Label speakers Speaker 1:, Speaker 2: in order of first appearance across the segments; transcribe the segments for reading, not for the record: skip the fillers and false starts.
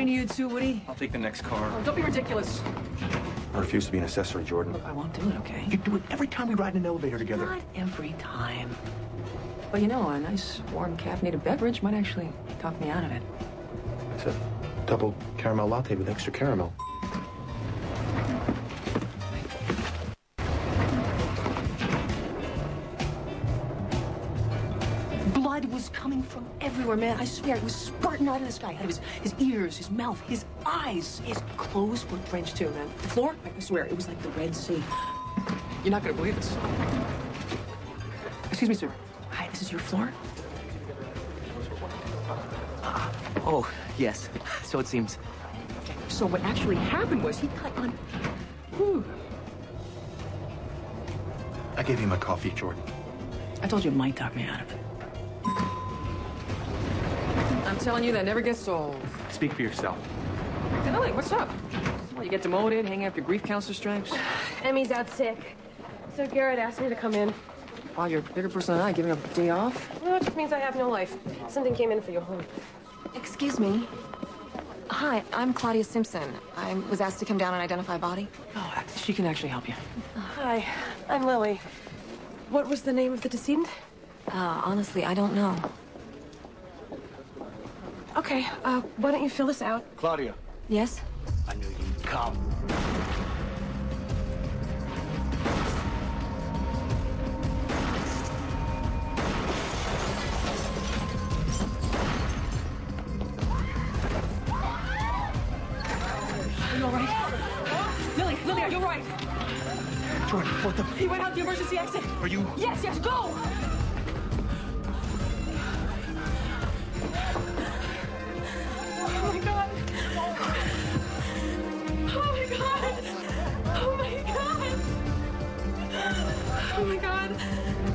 Speaker 1: to you too, Woody.
Speaker 2: I'll take the next car.
Speaker 1: Oh, don't be ridiculous.
Speaker 3: I refuse to be an accessory, Jordan.
Speaker 1: Look, I won't do it, okay?
Speaker 3: You do it every time we ride in an elevator together.
Speaker 1: Not every time. But you know, a nice warm caffeinated beverage might actually talk me out of it.
Speaker 3: It's a double caramel latte with extra caramel.
Speaker 1: Blood was coming from everywhere, man. I swear, it was spurting out of this guy. His ears, his mouth, his eyes. His clothes were drenched too, man. The floor, I swear, it was like the Red Sea. You're not gonna believe this. Excuse me, sir. Hi, this is your floor?
Speaker 2: Oh, yes. So it seems.
Speaker 1: So what actually happened was he cut on... Whew.
Speaker 3: I gave you my coffee, Jordan.
Speaker 1: I told you it might talk me out of it. I'm telling you, that never gets old.
Speaker 3: Speak for yourself.
Speaker 1: Hey, Lily, what's up? Well, you get demoted, hang after grief counselor stripes?
Speaker 4: Emmy's out sick. So Garrett asked me to come in.
Speaker 1: Wow, you're a bigger person than I, giving up a day off?
Speaker 4: Well, it just means I have no life. Something came in for your home.
Speaker 5: Excuse me. Hi, I'm Claudia Simpson. I was asked to come down and identify a body.
Speaker 1: Oh, she can actually help you.
Speaker 4: Hi, I'm Lily. What was the name of the decedent?
Speaker 5: Honestly, I don't know.
Speaker 4: Okay, why don't you fill this out?
Speaker 2: Claudia.
Speaker 5: Yes?
Speaker 2: I knew you'd come.
Speaker 1: Are you all right? Lily, are you all right?
Speaker 3: Jordan, what the...
Speaker 1: He went out the emergency exit.
Speaker 3: Are you...
Speaker 1: Yes, go! Oh, my God. Oh, my God. Oh, my God. Oh, my God.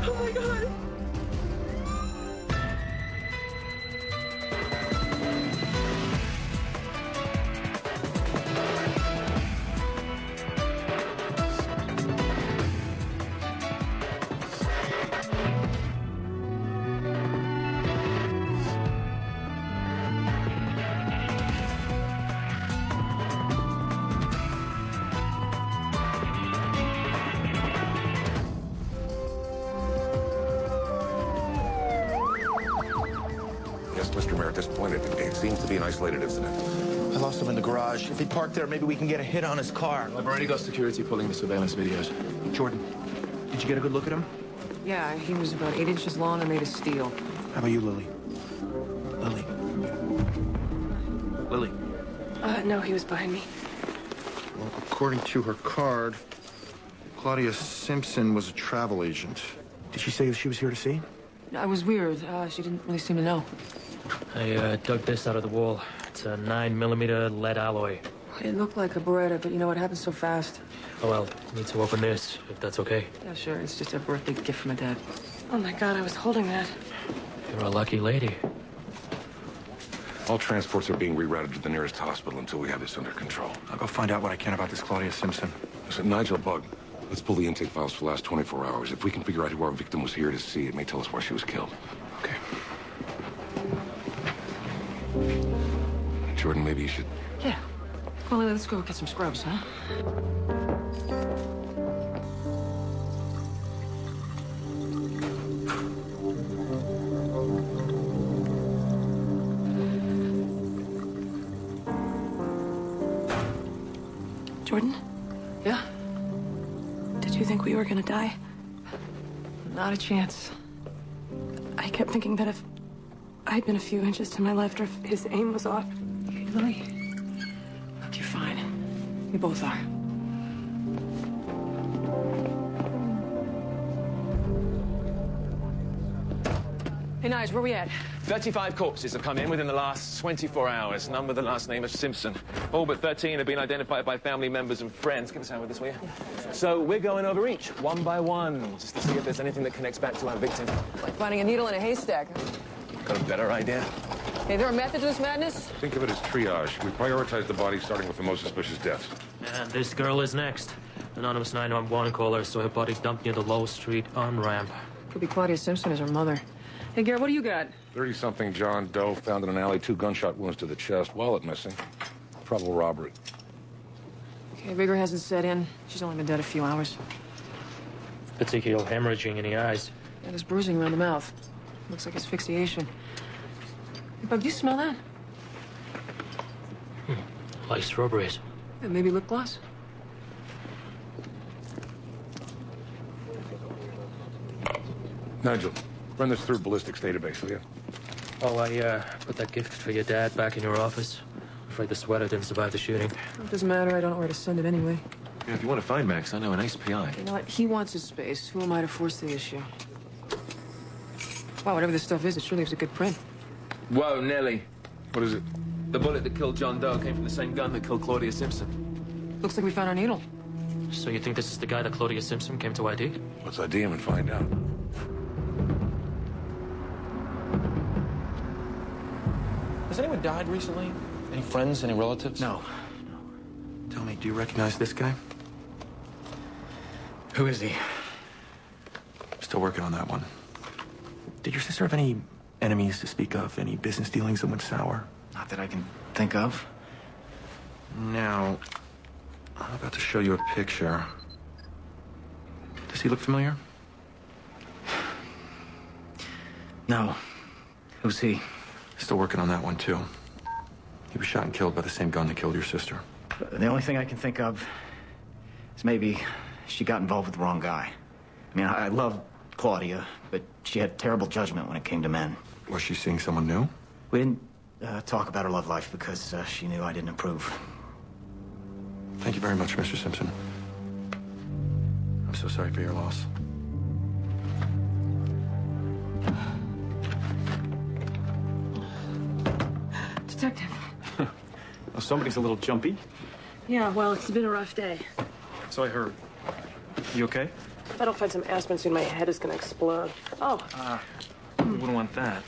Speaker 1: Oh, my God.
Speaker 6: Yes, Mr. Mayor, at this point, it seems to be an isolated incident.
Speaker 3: I lost him in the garage. If he parked there, maybe we can get a hit on his car.
Speaker 2: I've already got security pulling the surveillance videos.
Speaker 3: Jordan, did you get a good look at him?
Speaker 1: Yeah, he was about 8 inches long and made of steel.
Speaker 3: How about you, Lily? Lily. Lily.
Speaker 4: No, he was behind me.
Speaker 3: Well, according to her card, Claudia Simpson was a travel agent. Did she say if she was here to see?
Speaker 1: I was weird. She didn't really seem to know.
Speaker 7: I dug this out of the wall. It's a 9mm lead alloy.
Speaker 1: It looked like a Beretta, but you know what happened so fast.
Speaker 7: Oh, well, need to open this, if that's okay.
Speaker 1: Yeah, sure. It's just a birthday gift from my dad.
Speaker 4: Oh, my God, I was holding that.
Speaker 7: You're a lucky lady.
Speaker 6: All transports are being rerouted to the nearest hospital until we have this under control.
Speaker 3: I'll go find out what I can about this Claudia Simpson.
Speaker 6: Listen, Nigel, Bug, let's pull the intake files for the last 24 hours. If we can figure out who our victim was here to see, it may tell us why she was killed.
Speaker 3: Okay.
Speaker 6: Jordan, maybe you should...
Speaker 1: Yeah. Well, let's go get some scrubs, huh?
Speaker 4: Jordan,
Speaker 1: Yeah?
Speaker 4: did you think we were gonna die?
Speaker 1: Not a chance.
Speaker 4: I kept thinking that if I'd been a few inches to my left or if his aim was off.
Speaker 1: Hey, Lily. Look, you're fine. We both are. Hey, Nige, where we at?
Speaker 8: 35 corpses have come in within the last 24 hours, none with the last name of Simpson. All but 13 have been identified by family members and friends. Give us a hand with this, will you? Yeah. So we're going over each, one by one, just to see if there's anything that connects back to our victim.
Speaker 1: Like finding a needle in a haystack.
Speaker 8: Got a better idea?
Speaker 1: Hey, there a method to this madness?
Speaker 6: Think of it as triage. We prioritize the bodies starting with the most suspicious deaths.
Speaker 7: And this girl is next. Anonymous 911 caller, so her body dumped near the Low Street on-ramp.
Speaker 1: Could be Claudia Simpson as her mother. Hey, Garrett, what do you got?
Speaker 6: 30-something John Doe found in an alley, 2 gunshot wounds to the chest, wallet missing. probable robbery.
Speaker 1: Okay, vigor hasn't set in. She's only been dead a few hours.
Speaker 7: Particular hemorrhaging in the eyes.
Speaker 1: And there's bruising around the mouth. Looks like asphyxiation. Hey, Bub, do you smell that?
Speaker 7: Like strawberries.
Speaker 1: Yeah, maybe lip gloss?
Speaker 6: Nigel, run this through ballistics database, will you?
Speaker 7: Oh, I put that gift for your dad back in your office. Afraid the sweater didn't survive the shooting.
Speaker 1: It doesn't matter. I don't know where to send it anyway.
Speaker 9: Yeah, if you want to find Max, I know a nice PI.
Speaker 1: You know what? He wants his space. Who am I to force the issue? Wow, whatever this stuff is, it sure leaves a good print.
Speaker 8: Whoa, Nelly.
Speaker 6: What is it?
Speaker 8: The bullet that killed John Doe came from the same gun that killed Claudia Simpson.
Speaker 1: Looks like we found our needle.
Speaker 7: So you think this is the guy that Claudia Simpson came to ID?
Speaker 6: Let's ID him and find out.
Speaker 9: Has anyone died recently? Any friends, any relatives?
Speaker 3: No. Tell me, do you recognize this guy?
Speaker 2: Who is he?
Speaker 3: Still working on that one. Did your sister have any enemies to speak of? Any business dealings that went sour?
Speaker 2: Not that I can think of.
Speaker 3: Now, I'm about to show you a picture. Does he look familiar?
Speaker 2: No. Who's he?
Speaker 3: Still working on that one, too. He was shot and killed by the same gun that killed your sister.
Speaker 2: The only thing I can think of is maybe she got involved with the wrong guy. I mean, I love Claudia, but she had terrible judgment when it came to men.
Speaker 3: Was she seeing someone new?
Speaker 2: We didn't talk about her love life because she knew I didn't approve.
Speaker 3: Thank you very much, Mr. Simpson. I'm so sorry for your loss.
Speaker 1: Detective.
Speaker 9: Well, somebody's a little jumpy.
Speaker 1: Yeah, well, it's been a rough day.
Speaker 9: So I heard. You okay?
Speaker 4: If I don't find some aspirin soon, my head is gonna explode. Oh,
Speaker 9: You wouldn't want that.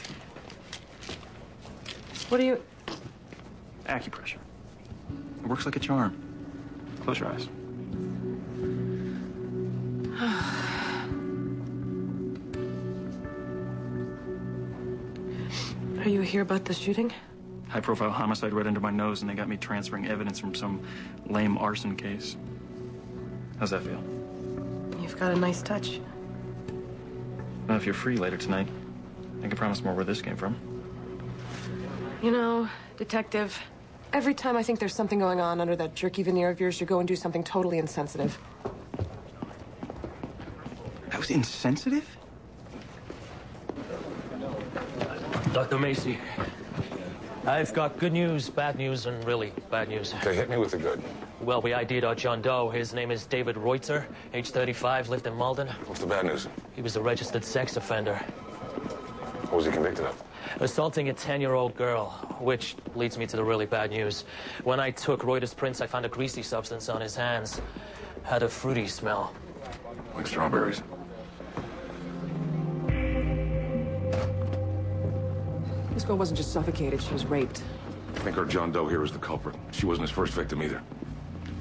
Speaker 4: what are you...
Speaker 9: Acupressure. It works like a charm. Close your eyes.
Speaker 4: Are you here about the shooting?
Speaker 9: High-profile homicide right under my nose, and they got me transferring evidence from some lame arson case. How's that feel?
Speaker 4: You've got a nice touch.
Speaker 9: Well, if you're free later tonight, I can promise more where this came from.
Speaker 4: You know, Detective, every time I think there's something going on under that jerky veneer of yours, you go and do something totally insensitive.
Speaker 9: That was insensitive?
Speaker 7: Dr. Macy, I've got good news, bad news, and really bad news.
Speaker 6: Okay, hit me with the good.
Speaker 7: Well, we ID'd our John Doe. His name is David Reuter, age 35, lived in Malden.
Speaker 6: What's the bad news?
Speaker 7: He was a registered sex offender,
Speaker 6: What was he convicted of?
Speaker 7: assaulting a 10-year-old girl, which leads me to the really bad news. When I took Reuter's prints, I found a greasy substance on his hands. Had a fruity smell.
Speaker 6: Like strawberries.
Speaker 1: This girl wasn't just suffocated, she was raped.
Speaker 6: I think our John Doe here is the culprit. She wasn't his first victim either.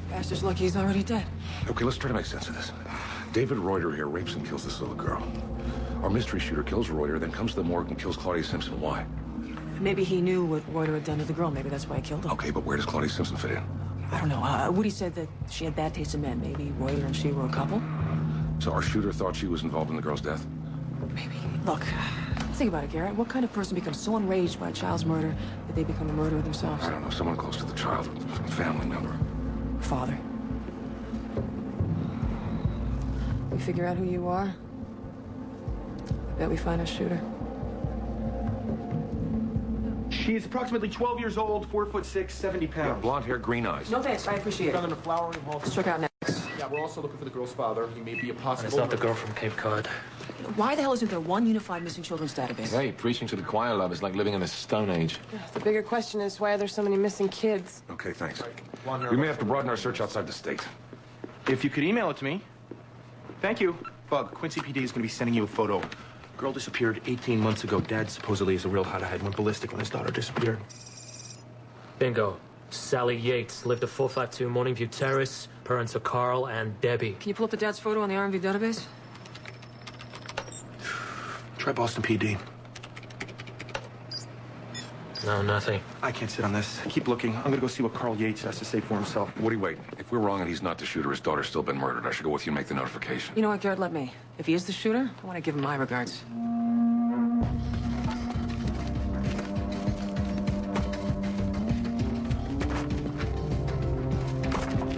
Speaker 1: Bastard's lucky he's already dead.
Speaker 6: Okay, let's try to make sense of this. David Reuter here rapes and kills this little girl. Our mystery shooter kills Reuter, then comes to the morgue and kills Claudia Simpson. Why?
Speaker 1: Maybe he knew what Reuter had done to the girl. Maybe that's why he killed her.
Speaker 6: Okay, but where does Claudia Simpson fit in?
Speaker 1: I don't know. Woody said that she had bad taste in men. Maybe Reuter and she were a couple.
Speaker 6: So our shooter thought she was involved in the girl's death?
Speaker 1: Maybe. Look, think about it, Garrett. What kind of person becomes so enraged by a child's murder that they become a murderer themselves?
Speaker 6: I don't know, someone close to the child, a family member.
Speaker 1: Father. We figure out who you are. I bet we find a shooter.
Speaker 10: She is approximately 12 years old, 4'6", 70
Speaker 6: Yeah,
Speaker 10: pounds.
Speaker 6: blonde hair, green eyes.
Speaker 1: No thanks, I appreciate
Speaker 10: Found
Speaker 1: it.
Speaker 10: in a flowering hall.
Speaker 1: Let's check out next.
Speaker 10: Yeah, we're also looking for the girl's father. He may be a
Speaker 7: And
Speaker 10: possible...
Speaker 7: it's not the girl from Cape Cod.
Speaker 1: Why the hell isn't there one unified missing children's database?
Speaker 11: Hey, preaching to the choir, love, is like living in the Stone Age.
Speaker 4: The bigger question is, why are there so many missing kids?
Speaker 6: Okay, thanks. We may have to broaden our search outside the state.
Speaker 10: If you could email it to me. Thank you. Bug, Quincy PD is going to be sending you a photo. Girl disappeared 18 months ago. Dad supposedly is a real hothead. Went ballistic when his daughter disappeared.
Speaker 7: Bingo. Sally Yates, lived at 452 Morningview Terrace. Parents are Carl and Debbie.
Speaker 1: Can you pull up the dad's photo on the RMV database?
Speaker 3: Try Boston PD.
Speaker 7: No, nothing.
Speaker 10: I can't sit on this. Keep looking. I'm gonna go see what Carl Yates has to say for himself.
Speaker 6: What are you waiting? If we're wrong and he's not the shooter, his daughter's still been murdered. I should go with you and make the notification.
Speaker 1: You know what, Garrett? Let me. If he is the shooter, I want to give him my regards.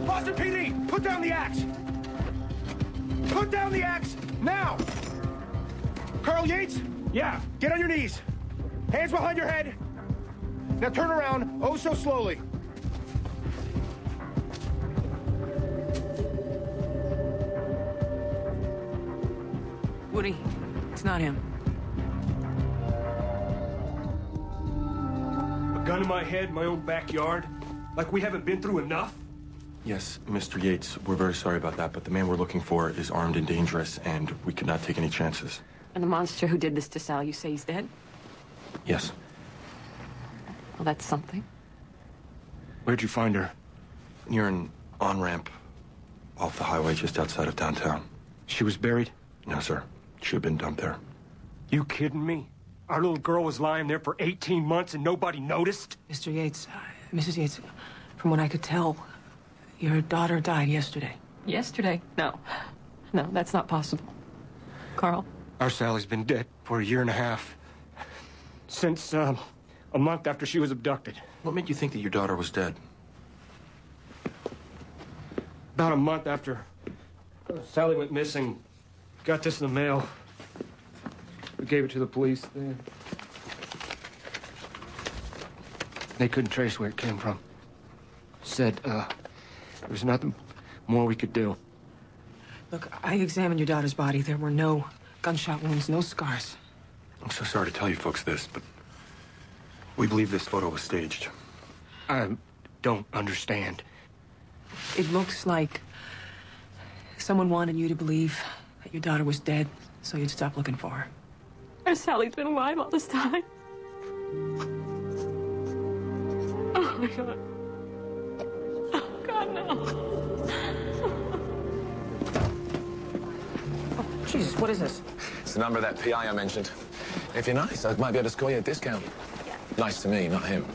Speaker 10: Boston PD, put down the axe! Put down the axe, now! Carl Yates? Yeah, get on your knees. Hands behind your head. Now turn around, oh so slowly.
Speaker 1: Woody, it's not him.
Speaker 12: A gun in my head, my own backyard? Like we haven't been through enough?
Speaker 10: Yes, Mr. Yates, we're very sorry about that, but the man we're looking for is armed and dangerous, and we could not take any chances.
Speaker 1: And the monster who did this to Sal, you say he's dead?
Speaker 10: Yes.
Speaker 1: Well, that's something.
Speaker 10: Where'd you find her? Near an on-ramp off the highway just outside of downtown.
Speaker 12: She was buried?
Speaker 10: No, sir. She had been dumped there.
Speaker 12: You kidding me? Our little girl was lying there for 18 months and nobody noticed?
Speaker 1: Mr. Yates, Mrs. Yates, from what I could tell, your daughter died yesterday. Yesterday? No. No, that's not possible. Carl?
Speaker 12: Our Sally's been dead for a year and a half. Since, a month after she was abducted.
Speaker 10: What made you think that your daughter was dead?
Speaker 12: About a month after Sally went missing, got this in the mail. We gave it to the police. They couldn't trace where it came from. Said, there was nothing more we could do.
Speaker 1: Look, I examined your daughter's body. There were no gunshot wounds, no scars.
Speaker 10: I'm so sorry to tell you folks this, but we believe this photo was staged.
Speaker 12: I don't understand.
Speaker 1: It looks like someone wanted you to believe that your daughter was dead, so you'd stop looking for her.
Speaker 5: And Sally's been alive all this time. Oh, my God. Oh, God, no.
Speaker 1: Oh, Jesus, what is this?
Speaker 8: It's the number of that PI I mentioned. If you're nice, I might be able to score you a discount. Nice to me, not him.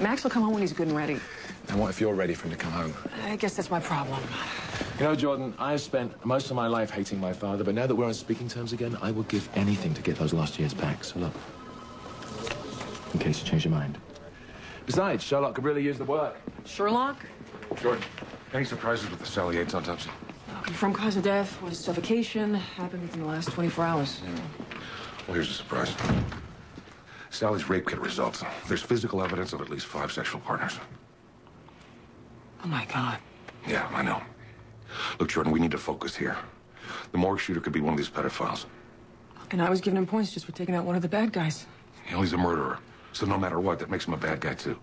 Speaker 1: Max will come home when he's good and ready.
Speaker 8: And what if you're ready for him to come home?
Speaker 1: I guess that's my problem.
Speaker 8: You know, Jordan, I've spent most of my life hating my father, but now that we're on speaking terms again, I would give anything to get those lost years back. So look, in case you change your mind. Besides, Sherlock could really use the work.
Speaker 1: Sherlock?
Speaker 6: Jordan, any surprises with the Sally Yates autopsy?
Speaker 1: Confirmed cause of death was suffocation. Happened within the last 24 hours.
Speaker 6: Yeah. Well, here's a surprise. Sally's rape kit results. There's physical evidence of at least 5 sexual partners.
Speaker 1: Oh, my God.
Speaker 6: Yeah, I know. Look, Jordan, we need to focus here. The morgue shooter could be one of these pedophiles.
Speaker 1: And I was giving him points just for taking out one of the bad guys.
Speaker 6: You know, he's a murderer. So no matter what, that makes him a bad guy, too.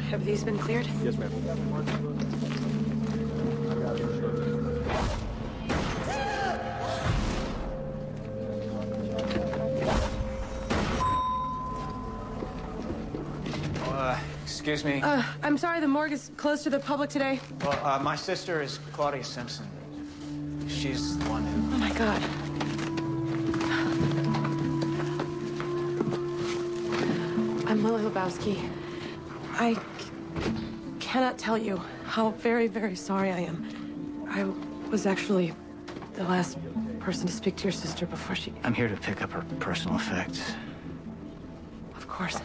Speaker 1: Have these been cleared?
Speaker 12: Yes, ma'am.
Speaker 2: Excuse me.
Speaker 4: I'm sorry, the morgue is closed to the public today.
Speaker 2: Well, my sister is Claudia Simpson. She's the one who...
Speaker 4: Oh, my God. I'm Lily Lebowski. I cannot tell you how very, very sorry I am. I was actually the last person to speak to your sister before she...
Speaker 2: I'm here to pick up her personal effects.
Speaker 4: Of course.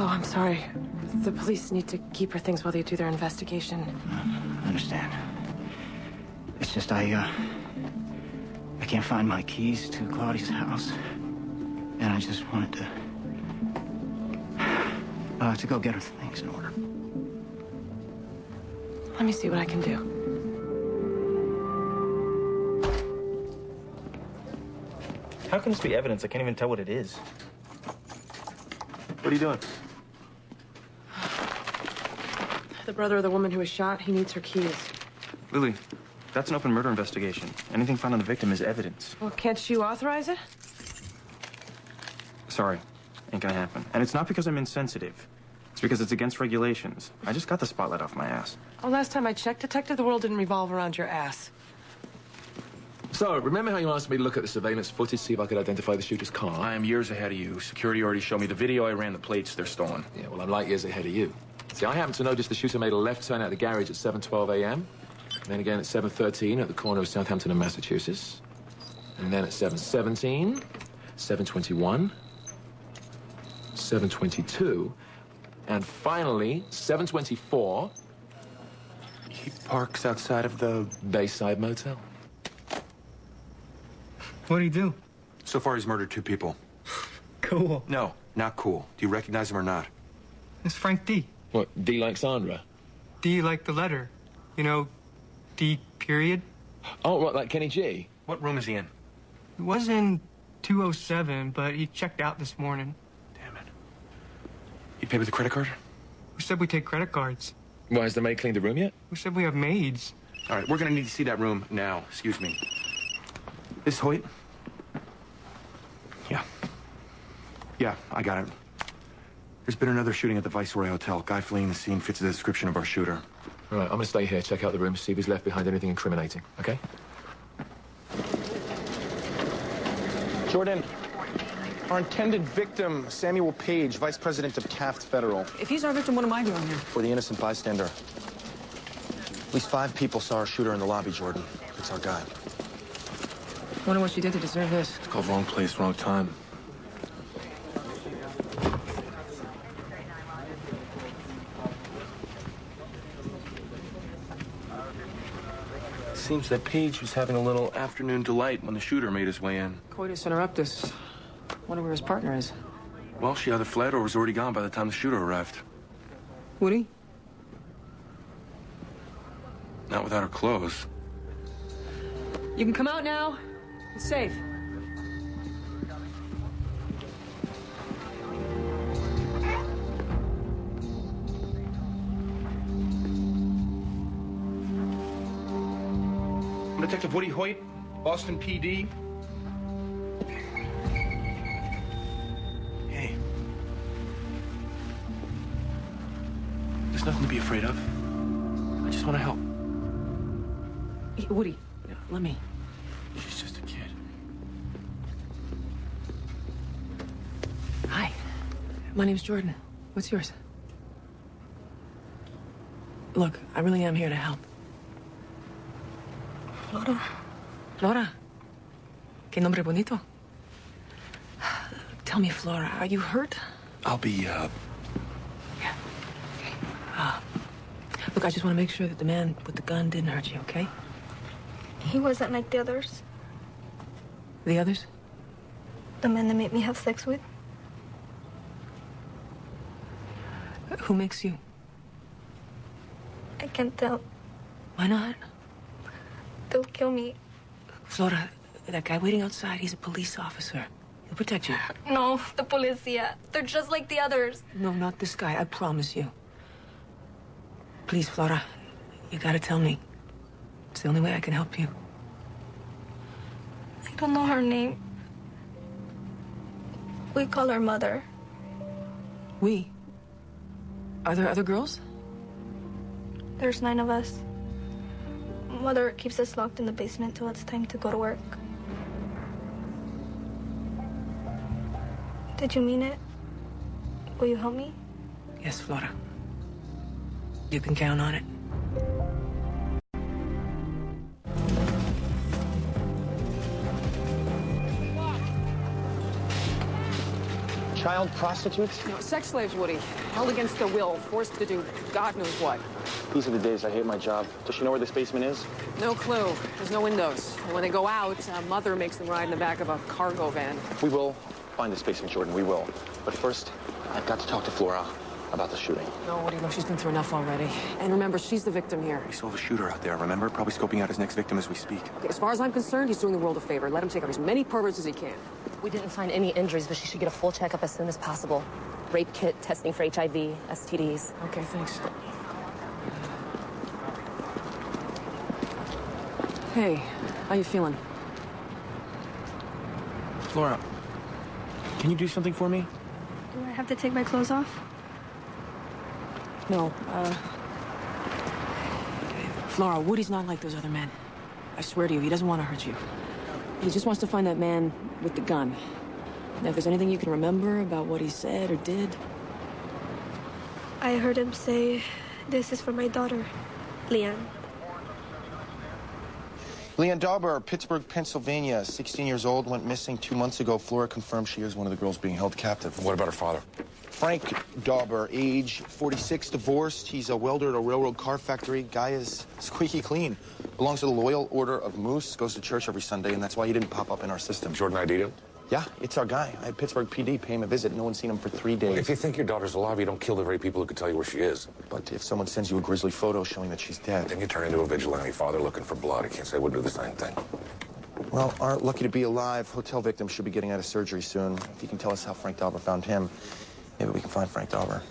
Speaker 4: Oh, I'm sorry. The police need to keep her things while they do their investigation.
Speaker 2: I understand. It's just I can't find my keys to Claudia's house. And I just wanted to go get her things in order.
Speaker 4: Let me see what I can do.
Speaker 9: How can this be evidence? I can't even tell what it is. What are you doing?
Speaker 4: The brother of the woman who was shot, he needs her keys.
Speaker 9: Lily, that's an open murder investigation. Anything found on the victim is evidence.
Speaker 4: Well, can't you authorize it?
Speaker 9: Sorry, ain't gonna happen. And it's not because I'm insensitive. It's because it's against regulations. I just got the spotlight off my ass.
Speaker 4: Oh, last time I checked, Detective, the world didn't revolve around your ass.
Speaker 11: So, remember how you asked me to look at the surveillance footage, see if I could identify the shooter's car?
Speaker 3: I am years ahead of you. Security already showed me the video. I ran the plates. They're stolen.
Speaker 11: Yeah, well, I'm light years ahead of you. See, I happen to notice the shooter made a left turn out of the garage at 7:12 a.m., and then again at 7:13 at the corner of Southampton and Massachusetts, and then at 7:17, 7:21, 7:22, and finally, 7:24.
Speaker 3: He parks outside of the
Speaker 11: Bayside Motel.
Speaker 13: What'd he do?
Speaker 3: So far, he's murdered 2 people.
Speaker 13: Cool.
Speaker 3: No, not cool. Do you recognize him or not?
Speaker 13: It's Frank D.
Speaker 11: What, D like Sandra?
Speaker 13: D like the letter. You know, D period.
Speaker 11: Oh, right, like Kenny G.
Speaker 3: What room is he in?
Speaker 13: He was in 207, but he checked out this morning.
Speaker 3: Damn it. You pay with a credit card?
Speaker 13: Who said we take credit cards?
Speaker 11: Why, has the maid cleaned the room yet?
Speaker 13: Who said we have maids?
Speaker 3: All right, we're gonna need to see that room now. Excuse me. This Hoyt? Yeah. Yeah, I got it. There's been another shooting at the Viceroy Hotel. Guy fleeing the scene fits the description of our shooter.
Speaker 11: All right, I'm gonna stay here, check out the room, see if he's left behind anything incriminating, okay?
Speaker 3: Jordan, our intended victim, Samuel Page, Vice President of Taft Federal.
Speaker 1: If he's our victim, what am I doing here?
Speaker 3: For the innocent bystander. At least 5 people saw our shooter in the lobby, Jordan. It's our guy.
Speaker 1: Wonder what she did to deserve this.
Speaker 3: It's called wrong place, wrong time. Seems that Page was having a little afternoon delight when the shooter made his way in.
Speaker 1: Coitus interruptus. Wonder where his partner is.
Speaker 3: Well, she either fled or was already gone by the time the shooter arrived.
Speaker 1: Woody?
Speaker 3: Not without her clothes.
Speaker 1: You can come out now. It's safe.
Speaker 3: I'm Detective Woody Hoyt, Boston PD. Hey. There's nothing to be afraid of. I just want to help.
Speaker 1: Hey, Woody, let me.
Speaker 3: She's just a kid.
Speaker 1: Hi. My name's Jordan. What's yours? Look, I really am here to help. Flora. Flora. Qué nombre bonito. Tell me, Flora, are you hurt?
Speaker 3: I'll be,
Speaker 1: Yeah. Okay. Look, I just want to make sure that the man with the gun didn't hurt you, okay?
Speaker 14: He wasn't like the others.
Speaker 1: The others?
Speaker 14: The men that made me have sex with.
Speaker 1: Who makes you?
Speaker 14: I can't tell.
Speaker 1: Why not?
Speaker 14: They'll kill me.
Speaker 1: Flora, that guy waiting outside, he's a police officer. He'll protect you.
Speaker 14: No, the policia. They're just like the others.
Speaker 1: No, not this guy, I promise you. Please, Flora, you gotta tell me. It's the only way I can help you.
Speaker 14: I don't know her name. We call her Mother.
Speaker 1: We? Are there other girls?
Speaker 14: There's 9 of us. Mother keeps us locked in the basement till it's time to go to work. Did you mean it? Will you help me?
Speaker 1: Yes, Flora. You can count on it.
Speaker 15: Child prostitutes?
Speaker 16: No, sex slaves, Woody. Held against their will, forced to do God knows what.
Speaker 15: These are the days I hate my job. Does she know where this basement is?
Speaker 16: No clue. There's no windows. And when they go out, Mother makes them ride in the back of a cargo van.
Speaker 15: We will find this basement, Jordan. We will. But first, I've got to talk to Flora about the shooting.
Speaker 16: No, Woody, look, she's been through enough already. And remember, she's the victim here.
Speaker 3: We still have a shooter out there, remember? Probably scoping out his next victim as we speak.
Speaker 16: Okay, as far as I'm concerned, he's doing the world a favor. Let him take out as many perverts as he can.
Speaker 5: We didn't find any injuries, but she should get a full checkup as soon as possible. Rape kit, testing for HIV, STDs.
Speaker 16: Okay, thanks. Hey, how you feeling?
Speaker 3: Flora, can you do something for me?
Speaker 14: Do I have to take my clothes off?
Speaker 1: No, Flora, Woody's not like those other men. I swear to you, he doesn't want to hurt you. He just wants to find that man with the gun. Now, if there's anything you can remember about what he said or did...
Speaker 14: I heard him say, this is for my daughter, Leanne.
Speaker 3: Leanne Dauber, Pittsburgh, Pennsylvania, 16 years old, went missing 2 months ago. Flora confirmed she is one of the girls being held captive.
Speaker 6: What about her father?
Speaker 3: Frank Dauber, age 46, divorced. He's a welder at a railroad car factory. Guy is squeaky clean. Belongs to the Loyal Order of Moose. Goes to church every Sunday, and that's why he didn't pop up in our system.
Speaker 6: Jordan ID'd him?
Speaker 3: Yeah, it's our guy. I had Pittsburgh PD pay him a visit. No one's seen him for 3 days.
Speaker 6: If you think your daughter's alive, you don't kill the very people who could tell you where she is.
Speaker 3: But if someone sends you a grisly photo showing that she's dead...
Speaker 6: Then you turn into a vigilante father looking for blood. I can't say I wouldn't do the same thing.
Speaker 3: Well, aren't lucky to be alive. Hotel victim should be getting out of surgery soon. If you can tell us how Frank Dauber found him, maybe we can find Frank Dauber.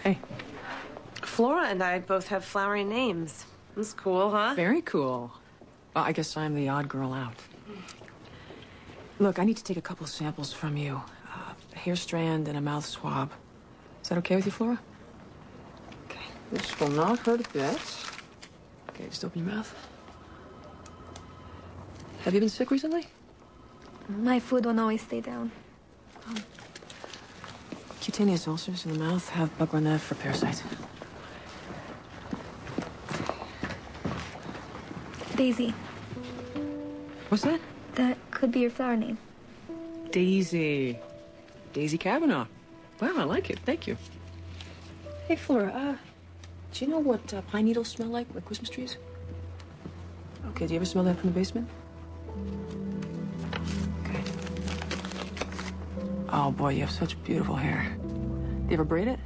Speaker 4: Hey. Flora and I both have flowery names. That's cool, huh?
Speaker 1: Very cool. Well, I guess I'm the odd girl out. Look, I need to take a couple of samples from you. A hair strand and a mouth swab. Is that okay with you, Flora? Okay. This will not hurt a bit. Okay, just open your mouth. Have you been sick recently?
Speaker 14: My food won't always stay down.
Speaker 1: Cutaneous ulcers in the mouth have bug-run nerve for parasites.
Speaker 14: Daisy.
Speaker 1: What's that?
Speaker 14: That could be your flower name.
Speaker 1: Daisy. Daisy Kavanaugh. Wow, I like it. Thank you. Hey, Flora, do you know what pine needles smell like Christmas trees? Okay, do you ever smell that from the basement? Okay. Oh, boy, you have such beautiful hair. Do you ever braid it?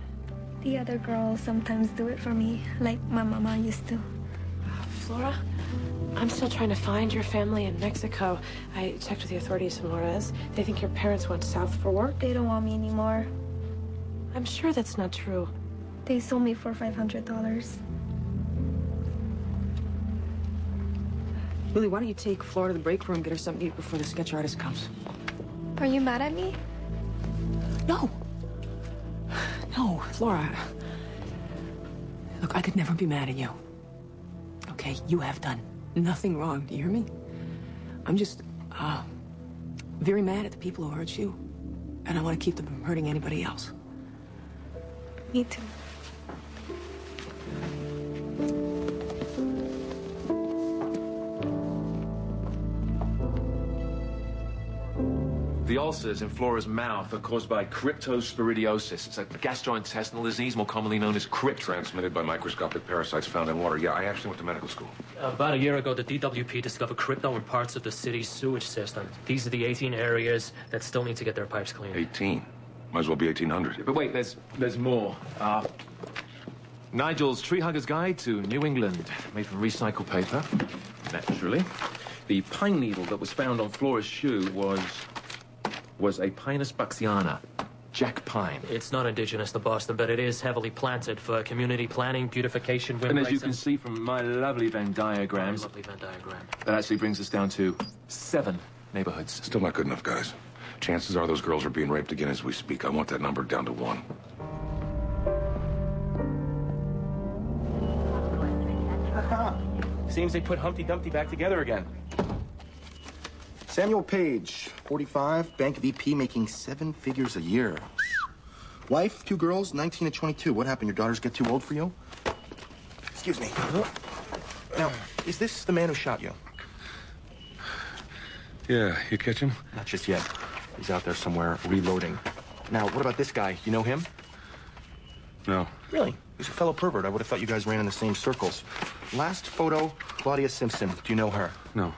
Speaker 14: The other girls sometimes do it for me, like my mama used to.
Speaker 4: Flora, I'm still trying to find your family in Mexico. I checked with the authorities in Juarez. They think your parents went south for work.
Speaker 14: They don't want me anymore.
Speaker 4: I'm sure that's not true.
Speaker 14: They sold me for $500.
Speaker 1: Lily, why don't you take Flora to the break room, get her something to eat before the sketch artist comes?
Speaker 14: Are you mad at me?
Speaker 1: No. No, Flora. Look, I could never be mad at you. Okay, you have done nothing wrong. Do you hear me? I'm just, very mad at the people who hurt you. And I want to keep them from hurting anybody else.
Speaker 14: Me too.
Speaker 11: The ulcers in Flora's mouth are caused by cryptosporidiosis. It's a gastrointestinal disease, more commonly known as crypt.
Speaker 6: Transmitted by microscopic parasites found in water. Yeah, I actually went to medical school.
Speaker 7: About a year ago, the DWP discovered crypto in parts of the city's sewage system. These are the 18 areas that still need to get their pipes cleaned.
Speaker 6: 18? Might as well be 1,800.
Speaker 11: But wait, there's more. Nigel's Tree Hugger's Guide to New England, made from recycled paper, naturally. The pine needle that was found on Flora's shoe was a Pinus buxiana, jack pine.
Speaker 7: It's not indigenous to Boston, but it is heavily planted for community planning, beautification,
Speaker 11: and as you can see from my lovely Venn diagrams, that actually brings us down to 7 neighborhoods.
Speaker 6: Still not good enough, guys. Chances are those girls are being raped again as we speak. I want that number down to 1.
Speaker 12: Seems they put Humpty Dumpty back together again.
Speaker 3: Samuel Page, 45, bank VP, making 7 figures a year. Wife, 2 girls, 19 and 22. What happened? Your daughters get too old for you? Excuse me. Now, is this the man who shot you?
Speaker 6: Yeah, you catch him?
Speaker 3: Not just yet. He's out there somewhere reloading. Now, what about this guy? You know him?
Speaker 6: No.
Speaker 3: Really? He's a fellow pervert. I would have thought you guys ran in the same circles. Last photo, Claudia Simpson. Do you know her?
Speaker 6: No.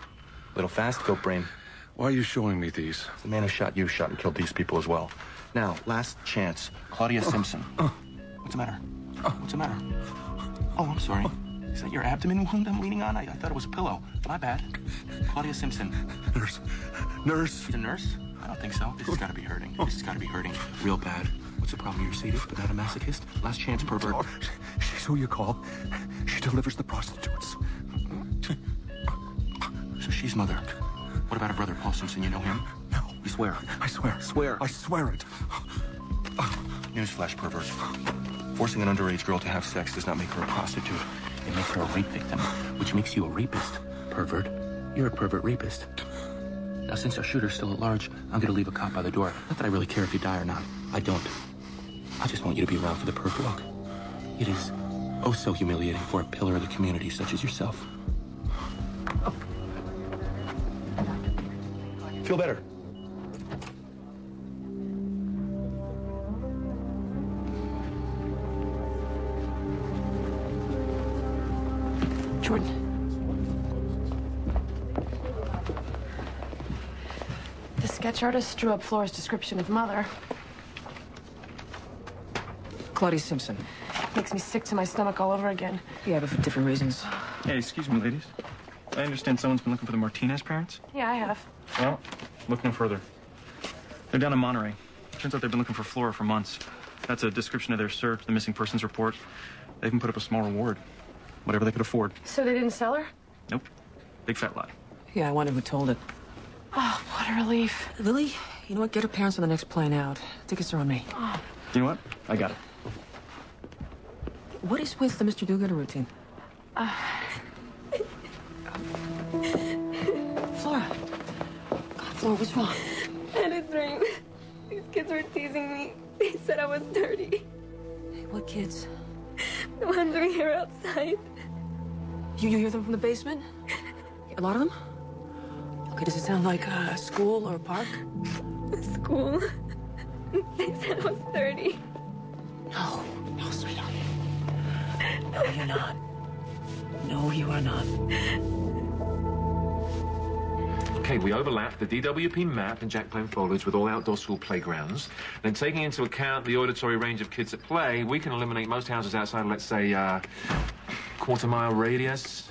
Speaker 3: Little fast, goat brain.
Speaker 6: Why are you showing me these?
Speaker 3: The man who shot you shot and killed these people as well. Now, last chance. Claudia Simpson. What's the matter? What's the matter? Oh, I'm sorry. Is that your abdomen wound I'm leaning on? I thought it was a pillow. My bad. Claudia Simpson.
Speaker 6: Nurse. Nurse.
Speaker 3: She's a nurse? I don't think so. This has got to be hurting. This has got to be hurting real bad. What's the problem? You're sadist, but not a masochist? Last chance, pervert.
Speaker 6: Oh, she's who you call. She delivers the prostitutes.
Speaker 3: So she's mother. What about her brother, Paul Simpson? You know him?
Speaker 6: No.
Speaker 3: You swear?
Speaker 10: I swear.
Speaker 3: Swear.
Speaker 10: I swear it.
Speaker 3: Newsflash, pervert. Forcing an underage girl to have sex does not make her a prostitute. It makes her a rape victim, which makes you a rapist. Pervert. You're a pervert rapist. Now, since our shooter's still at large, I'm gonna leave a cop by the door. Not that I really care if you die or not. I don't. I just want you to be around for the perp walk. It is oh so humiliating for a pillar of the community such as yourself. Feel better.
Speaker 4: Jordan. The sketch artist drew up Flora's description of Mother.
Speaker 1: Claudia Simpson.
Speaker 4: Makes me sick to my stomach all over again.
Speaker 1: Yeah, but for different reasons.
Speaker 9: Hey, excuse me, ladies. I understand someone's been looking for the Martinez parents?
Speaker 4: Yeah, I have.
Speaker 9: Well, look no further. They're down in Monterey. Turns out they've been looking for Flora for months. That's a description of their search, the missing persons report. They even put up a small reward. Whatever they could afford.
Speaker 4: So they didn't sell her?
Speaker 9: Nope. Big fat lie.
Speaker 1: Yeah, I wonder who told it.
Speaker 4: Oh, what a relief.
Speaker 1: Lily, you know what? Get her parents on the next plane out. Tickets are on me.
Speaker 4: Oh.
Speaker 9: You know what? I got it.
Speaker 1: What is with the Mr. Do-Gooder routine? Flora. God, Flora, what's wrong?
Speaker 14: I had a dream. These kids were teasing me. They said I was dirty.
Speaker 1: Hey, what kids?
Speaker 14: The ones we hear outside.
Speaker 1: You hear them from the basement? A lot of them? Okay, does it sound like a school or a park?
Speaker 14: School. They said I was dirty.
Speaker 1: No, sweetheart. No, you're not. No, you are not.
Speaker 11: Okay, we overlap the DWP map and Jack Plain foliage with all outdoor school playgrounds. Then taking into account the auditory range of kids at play, we can eliminate most houses outside, let's say, quarter-mile radius.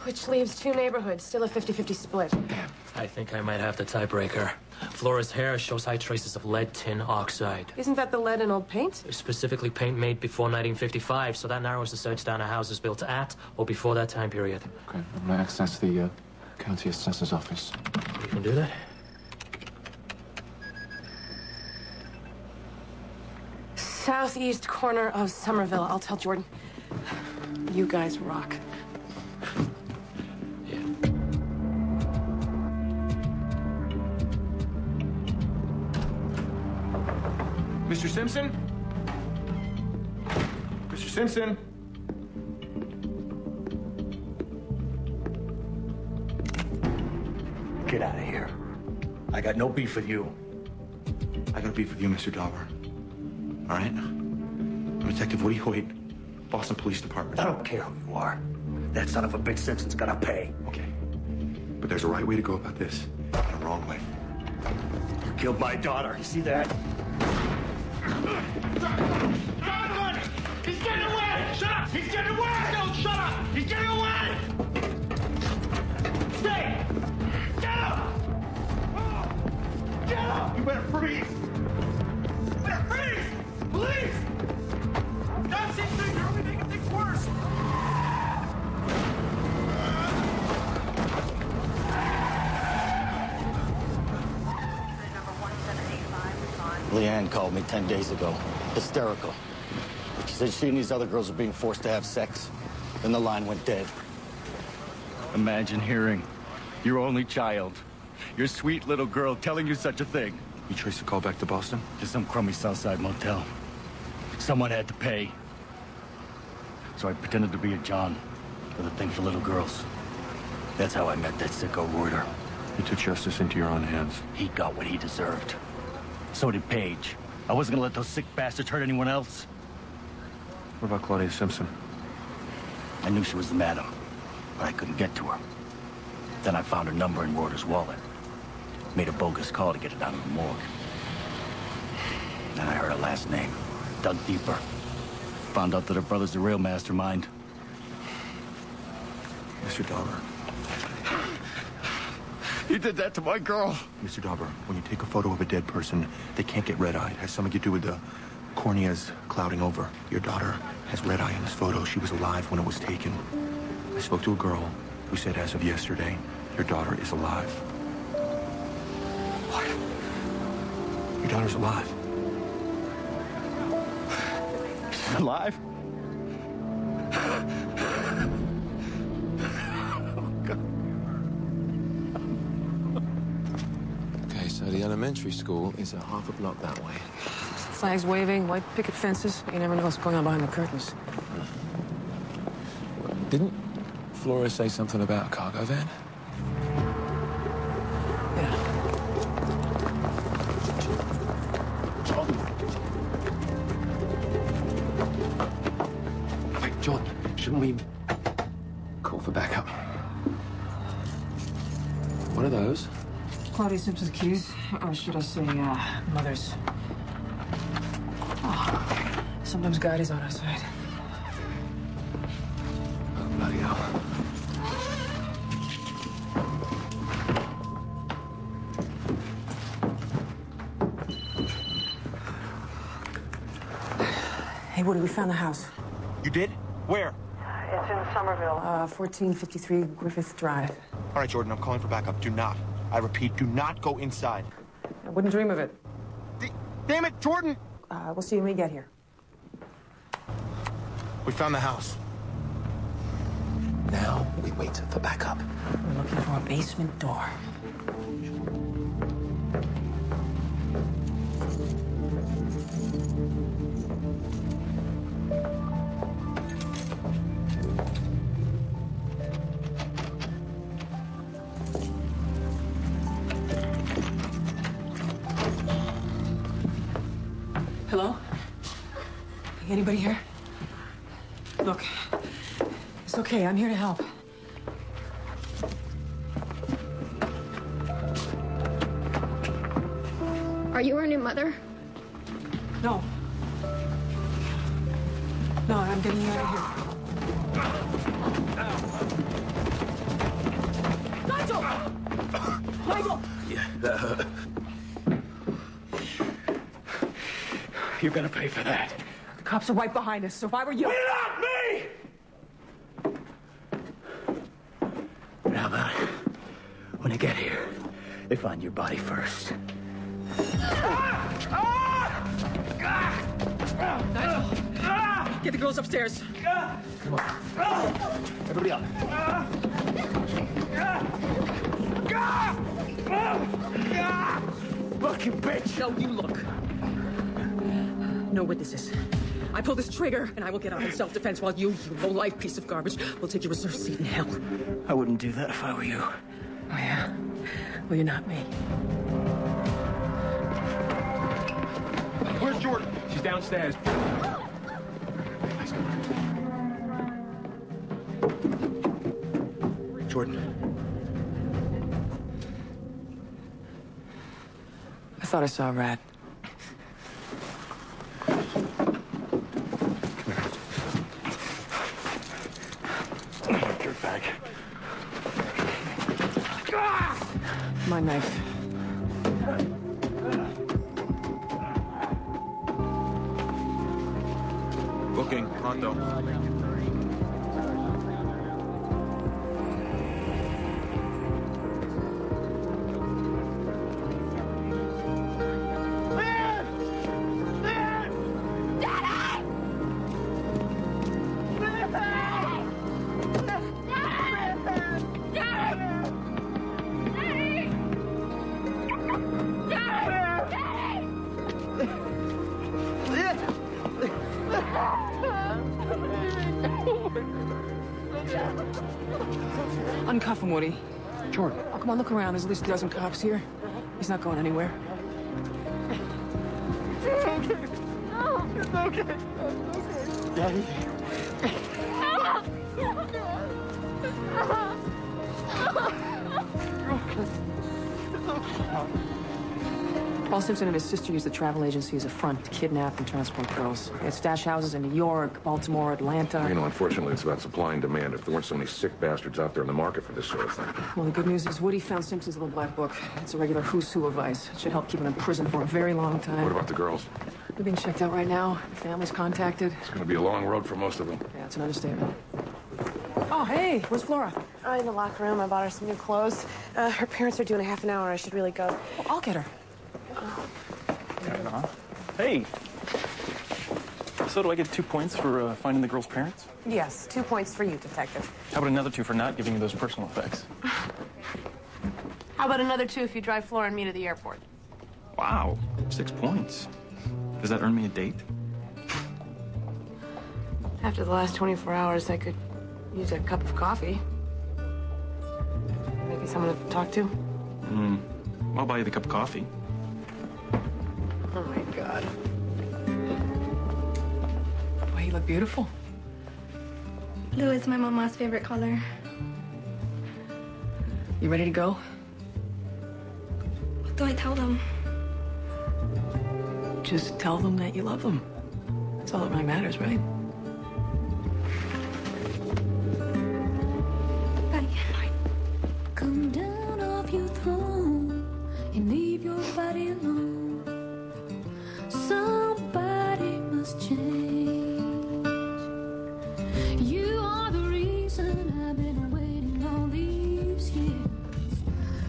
Speaker 4: Which leaves two neighborhoods, still a 50-50 split.
Speaker 7: I think I might have the tiebreaker. Flora's hair shows high traces of lead tin oxide.
Speaker 4: Isn't that the lead in old paint?
Speaker 7: Specifically paint made before 1955, so that narrows the search down to houses built at or before that time period.
Speaker 11: Okay, I'm gonna access the county assessor's office.
Speaker 7: You can do that?
Speaker 4: Southeast corner of Somerville. I'll tell Jordan. You guys rock.
Speaker 10: Mr. Simpson? Mr. Simpson?
Speaker 17: Get out of here. I got no beef with you.
Speaker 3: I got beef with you, Mr. Dauber. All right? I'm Detective Woody Hoyt, Boston Police Department.
Speaker 17: I don't care who you are. That son of a bitch Simpson's gotta pay.
Speaker 3: Okay. But there's a right way to go about this, and a wrong way.
Speaker 17: You killed my daughter. You see that?
Speaker 10: He's getting away! Shut up! He's getting away! No, shut up! He's getting away! Stay! Get up! Get up! You better freeze! You better freeze! Police! Don't say things! You're only making things worse!
Speaker 17: Leanne called me 10 days ago. Hysterical. She said she and these other girls were being forced to have sex. Then the line went dead. Imagine hearing your only child, your sweet little girl, telling you such a thing.
Speaker 3: You traced the call back to Boston?
Speaker 17: To some crummy Southside motel. Someone had to pay. So I pretended to be a John with a thing for little girls. That's how I met that sicko Reuter.
Speaker 3: You took justice into your own hands.
Speaker 17: He got what he deserved. So did Paige. I wasn't gonna let those sick bastards hurt anyone else.
Speaker 3: What about Claudia Simpson?
Speaker 17: I knew she was the madam, but I couldn't get to her. Then I found her number in Reuter's wallet. Made a bogus call to get it down to the morgue. Then I heard her last name. Dug deeper. Found out that her brother's the real mastermind.
Speaker 3: Mr. Dauber.
Speaker 17: You did that to my girl.
Speaker 3: Mr. Dauber, when you take a photo of a dead person, they can't get red-eyed. It has something to do with the corneas clouding over. Your daughter has red eye in this photo. She was alive when it was taken. I spoke to a girl who said as of yesterday, your daughter is alive.
Speaker 17: What?
Speaker 3: Your daughter's alive.
Speaker 17: Alive?
Speaker 11: Okay, so the elementary school is a half a block that way.
Speaker 16: Flags waving, white picket fences. You never know what's going on behind the curtains.
Speaker 11: Didn't Flora say something about a cargo van?
Speaker 3: Wait, Jordan, shouldn't we call for backup?
Speaker 11: What are those?
Speaker 16: Claudia Simpson's keys, or should I say, mother's. Oh, sometimes God is on our side.
Speaker 11: Oh, bloody hell.
Speaker 16: Hey, Woody, we found the house.
Speaker 10: You did? Where?
Speaker 16: It's in Somerville. 1453 Griffith Drive.
Speaker 10: All right, Jordan, I'm calling for backup. Do not. I repeat, do not go inside.
Speaker 16: I wouldn't dream of it.
Speaker 10: Damn it, Jordan!
Speaker 16: We'll see when we get here.
Speaker 10: We found the house.
Speaker 11: Now we wait for backup.
Speaker 16: We're looking for a basement door. Hello? Anybody here? Look, it's okay. I'm here to help.
Speaker 18: Are you our new mother?
Speaker 16: No. No, I'm getting you out of here. Nigel! Nigel!
Speaker 17: Yeah, that hurt. You're gonna pay for that.
Speaker 16: The cops are right behind us, so if I were you...
Speaker 10: Not me!
Speaker 17: But how about it? When they get here, they find your body first.
Speaker 16: Nigel! Get the girls upstairs.
Speaker 17: Come on. Everybody up. Fucking bitch!
Speaker 16: No, you look. No witnesses. I pull this trigger, and I will get out in self-defense while you low-life piece of garbage, will take your reserved seat in hell.
Speaker 17: I wouldn't do that if I were you.
Speaker 16: Oh, yeah? Well, you're not me.
Speaker 10: Where's Jordan?
Speaker 12: She's downstairs.
Speaker 10: Jordan.
Speaker 16: I thought I saw a rat.
Speaker 17: Bag.
Speaker 16: My knife.
Speaker 3: Booking, pronto.
Speaker 16: Uncuff him, Woody.
Speaker 3: Jordan.
Speaker 16: Oh, come on, look around. There's at least a dozen cops here. He's not going anywhere.
Speaker 18: It's okay. No. It's okay.
Speaker 17: Daddy.
Speaker 16: Paul Simpson and his sister used the travel agency as a front to kidnap and transport girls. They had stash houses in New York, Baltimore, Atlanta.
Speaker 6: You know, unfortunately, it's about supply and demand. If there weren't so many sick bastards out there in the market for this sort of thing.
Speaker 16: Well, the good news is Woody found Simpson's little black book. It's a regular who's who of vice. It should help keep him in prison for a very long time.
Speaker 6: What about the girls?
Speaker 16: They're being checked out right now. The family's contacted.
Speaker 6: It's going to be a long road for most of them.
Speaker 16: Yeah, it's an understatement. Oh, hey, where's Flora?
Speaker 4: In the locker room. I bought her some new clothes. Her parents are due in a half an hour. I should really go.
Speaker 16: Well, I'll get her.
Speaker 9: Hey. So do I get 2 points for finding the girl's parents?
Speaker 4: Yes, 2 points for you, detective.
Speaker 9: How about another 2 for not giving you those personal effects?
Speaker 4: How about another 2 if you drive Flora and me to the airport?
Speaker 9: Wow, 6 points. Does that earn me a date?
Speaker 4: After the last 24 hours, I could use a cup of coffee. Maybe someone to talk to.
Speaker 9: I'll buy you the cup of coffee.
Speaker 4: Oh, my God. Boy, you look beautiful.
Speaker 14: Blue is my mama's favorite color.
Speaker 4: You ready to go?
Speaker 14: What do I tell them?
Speaker 4: Just tell them that you love them. That's all that really matters, right?
Speaker 19: Come down off your throne and leave your body alone. Somebody must change. You are the reason I've been waiting all these years.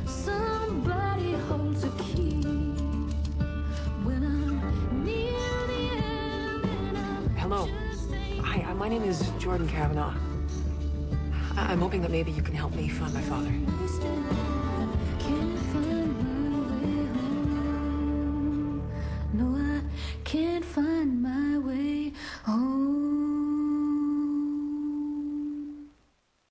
Speaker 19: Somebody holds a key when I'm near the end and I'm
Speaker 4: Hello. Hi, my name is Jordan Kavanaugh. I'm hoping that maybe you can help me find my father.